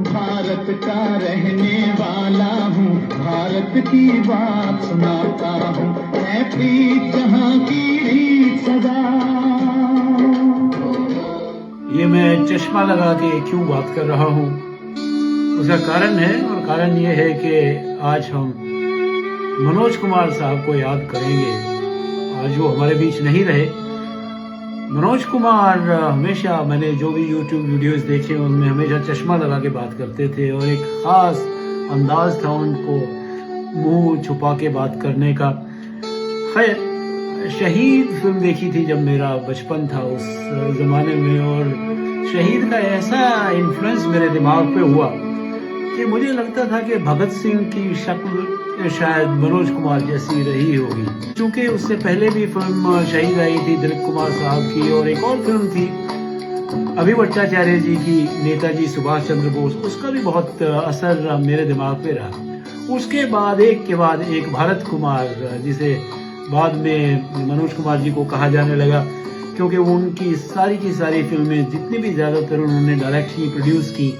भारत का रहने वाला हूँ, भारत की बात सुनाता हूँ, मैं प्रीत जहाँ की रीत सदा। ये मैं चश्मा लगा के क्यों बात कर रहा हूँ, उसका कारण है, और कारण ये है कि आज हम मनोज कुमार साहब को याद करेंगे। आज वो हमारे बीच नहीं रहे। मनोज कुमार हमेशा, मैंने जो भी YouTube वीडियोस देखे उनमें हमेशा चश्मा लगा के बात करते थे और एक ख़ास अंदाज था उनको मुंह छुपा के बात करने का। खैर, शहीद फिल्म देखी थी जब मेरा बचपन था उस ज़माने में, और शहीद का ऐसा इन्फ्लुएंस मेरे दिमाग पे हुआ कि मुझे लगता था कि भगत सिंह की शक्ल शायद मनोज कुमार जैसी रही होगी। क्योंकि उससे पहले भी फिल्म शहीद आई थी दिलीप कुमार साहब की, और एक और फिल्म थी अभी भट्टाचार्य जी की, नेताजी सुभाष चंद्र बोस, उसका भी बहुत असर मेरे दिमाग पे रहा। उसके बाद एक के बाद एक भारत कुमार, जिसे बाद में मनोज कुमार जी को कहा जाने लगा, क्योंकि वो उनकी सारी की सारी फिल्में जितनी भी ज़्यादातर उन्होंने डायरेक्ट की, प्रोड्यूस की,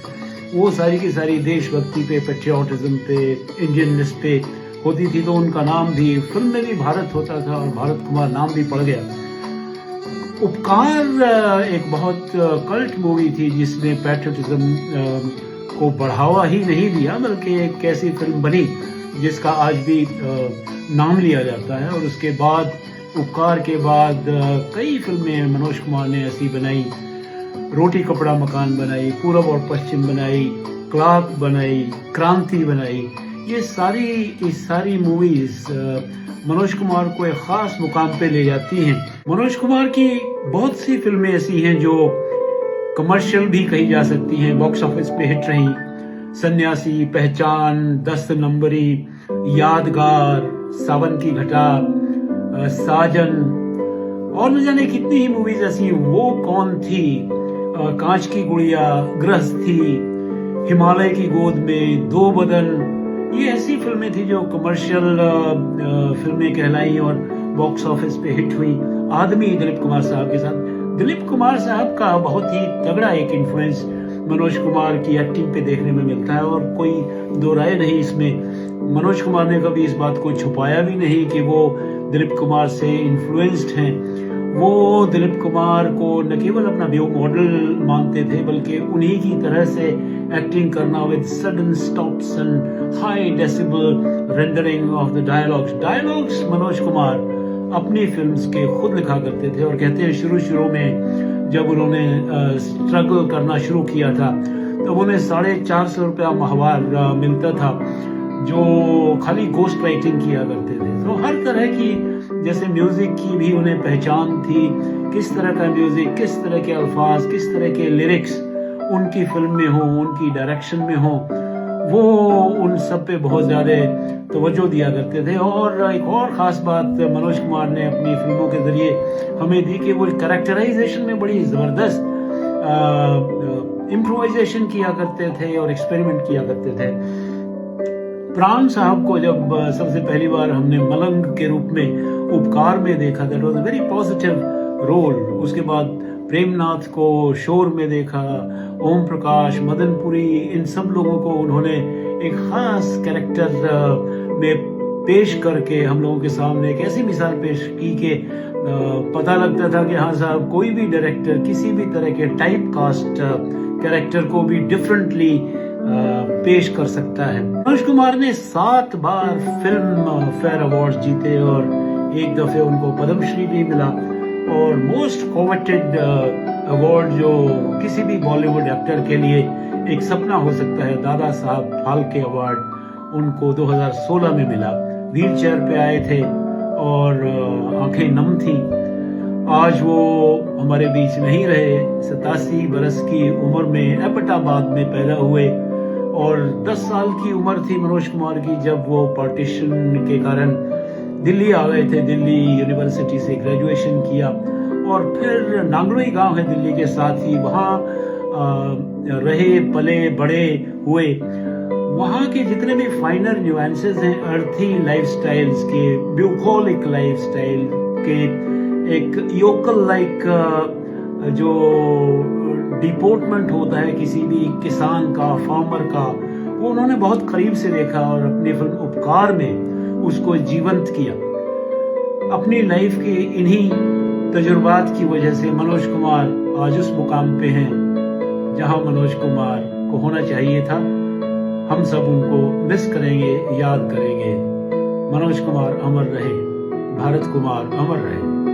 वो सारी की सारी देशभक्ति पे, पेट्रियाटिज्म पे, इंडियननेस पे होती थी। तो उनका नाम भी फिल्म में भी भारत होता था और भारत कुमार नाम भी पड़ गया। उपकार एक बहुत कल्ट मूवी थी जिसने पेट्रियाटिज्म को बढ़ावा ही नहीं दिया, बल्कि एक ऐसी फिल्म बनी जिसका आज भी नाम लिया जाता है। और उसके बाद, उपकार के बाद कई फिल्में मनोज कुमार ने ऐसी बनाई। रोटी कपड़ा मकान बनाई, पूरब और पश्चिम बनाई, क्लार्क बनाई, क्रांति बनाई। ये सारी मूवीज मनोज कुमार को एक खास मुकाम पे ले जाती हैं। मनोज कुमार की बहुत सी फिल्में ऐसी हैं जो कमर्शियल भी कही जा सकती हैं, बॉक्स ऑफिस पे हिट रही। सन्यासी, पहचान, 10 नंबरी, यादगार, सावन की घटा, साजन, और न जाने कितनी ही मूवीज ऐसी। वो कौन थी, कांच की गुड़िया, गृहस्थी, हिमालय की गोद में, दो बदन, ये ऐसी फिल्में थी जो कमर्शियल फिल्में कहलाई और बॉक्स ऑफिस पे हिट हुई। आदमी दिलीप कुमार साहब के साथ, दिलीप कुमार साहब का बहुत ही तगड़ा एक इन्फ्लुएंस मनोज कुमार की एक्टिंग पे देखने में मिलता है, और कोई दो राय नहीं इसमें। मनोज कुमार ने कभी इस बात को छुपाया भी नहीं कि वो दिलीप कुमार से इन्फ्लुएंस्ड हैं। वो दिलीप कुमार को न केवल अपना व्यू मॉडल मानते थे, बल्कि उन्हीं की तरह से एक्टिंग करना with sudden stops and high decibel rendering of the dialogues Manoj Kumar अपनी फिल्म्स के खुद लिखा करते थे। और कहते हैं शुरू में जब उन्होंने स्ट्रगल करना शुरू किया था तो उन्हें 450 रुपया माहवार मिलता था, जो खाली गोस्ट राइटिंग किया करते थे। तो हर तरह की, जैसे म्यूजिक की भी उन्हें पहचान थी, किस तरह का म्यूजिक, किस तरह के अल्फाज, किस तरह के लिरिक्स उनकी फिल्म में हो, उनकी डायरेक्शन में हो, वो उन सब पे बहुत ज़्यादा तवज्जो दिया करते थे। और एक और ख़ास बात मनोज कुमार ने अपनी फिल्मों के ज़रिए हमें दी कि वो कैरेक्टराइजेशन में बड़ी ज़बरदस्त इम्प्रोवाइजेशन किया करते थे और एक्सपेरिमेंट किया करते थे। प्राण साहब को जब सबसे पहली बार हमने मलंग के रूप में उपकार में देखा, that was a very positive role. उसके बाद प्रेमनाथ को शोर में देखा, ओम प्रकाश, मदनपुरी, इन सब लोगों को उन्होंने एक खास कैरेक्टर में पेश करके हम लोगों के सामने एक ऐसी मिसाल पेश की कि पता लगता था कि हाँ साहब, कोई भी डायरेक्टर किसी भी तरह के टाइप कास्ट कैरेक्टर को भी डिफरेंटली पेश कर सकता है। मनोज कुमार ने 7 बार फिल्म फेयर अवार्ड जीते और एक दफे उनको पद्मश्री भी मिला, और मोस्ट कोवेटेड अवार्ड जो किसी भी बॉलीवुड एक्टर के लिए एक सपना हो सकता है, दादा साहब फाल्के अवार्ड, उनको 2016 में मिला। व्हील चेयर पे आए थे और आंखें नम थी। आज वो हमारे बीच नहीं रहे। 87 बरस की उम्र में एबटाबाद में पैदा हुए, और 10 साल की उम्र थी मनोज कुमार की जब वो पार्टीशन के कारण दिल्ली आ गए थे। दिल्ली यूनिवर्सिटी से ग्रेजुएशन किया, और फिर नांगलोई गांव है दिल्ली के साथ ही, वहाँ रहे, पले, बड़े हुए। वहाँ के जितने भी फाइनर न्यूएंसेस हैं अर्थी लाइफस्टाइल्स के, ब्यूकोलिक लाइफस्टाइल के, एक योकल लाइक जो डिपोर्टमेंट होता है किसी भी किसान का, फार्मर का, वो उन्होंने बहुत करीब से देखा और अपनी फिल्म उपकार में उसको जीवंत किया। अपनी लाइफ के इन्हीं तजुर्बात की वजह से मनोज कुमार आज उस मुकाम पे हैं जहां मनोज कुमार को होना चाहिए था। हम सब उनको मिस करेंगे, याद करेंगे। मनोज कुमार अमर रहे, भारत कुमार अमर रहे।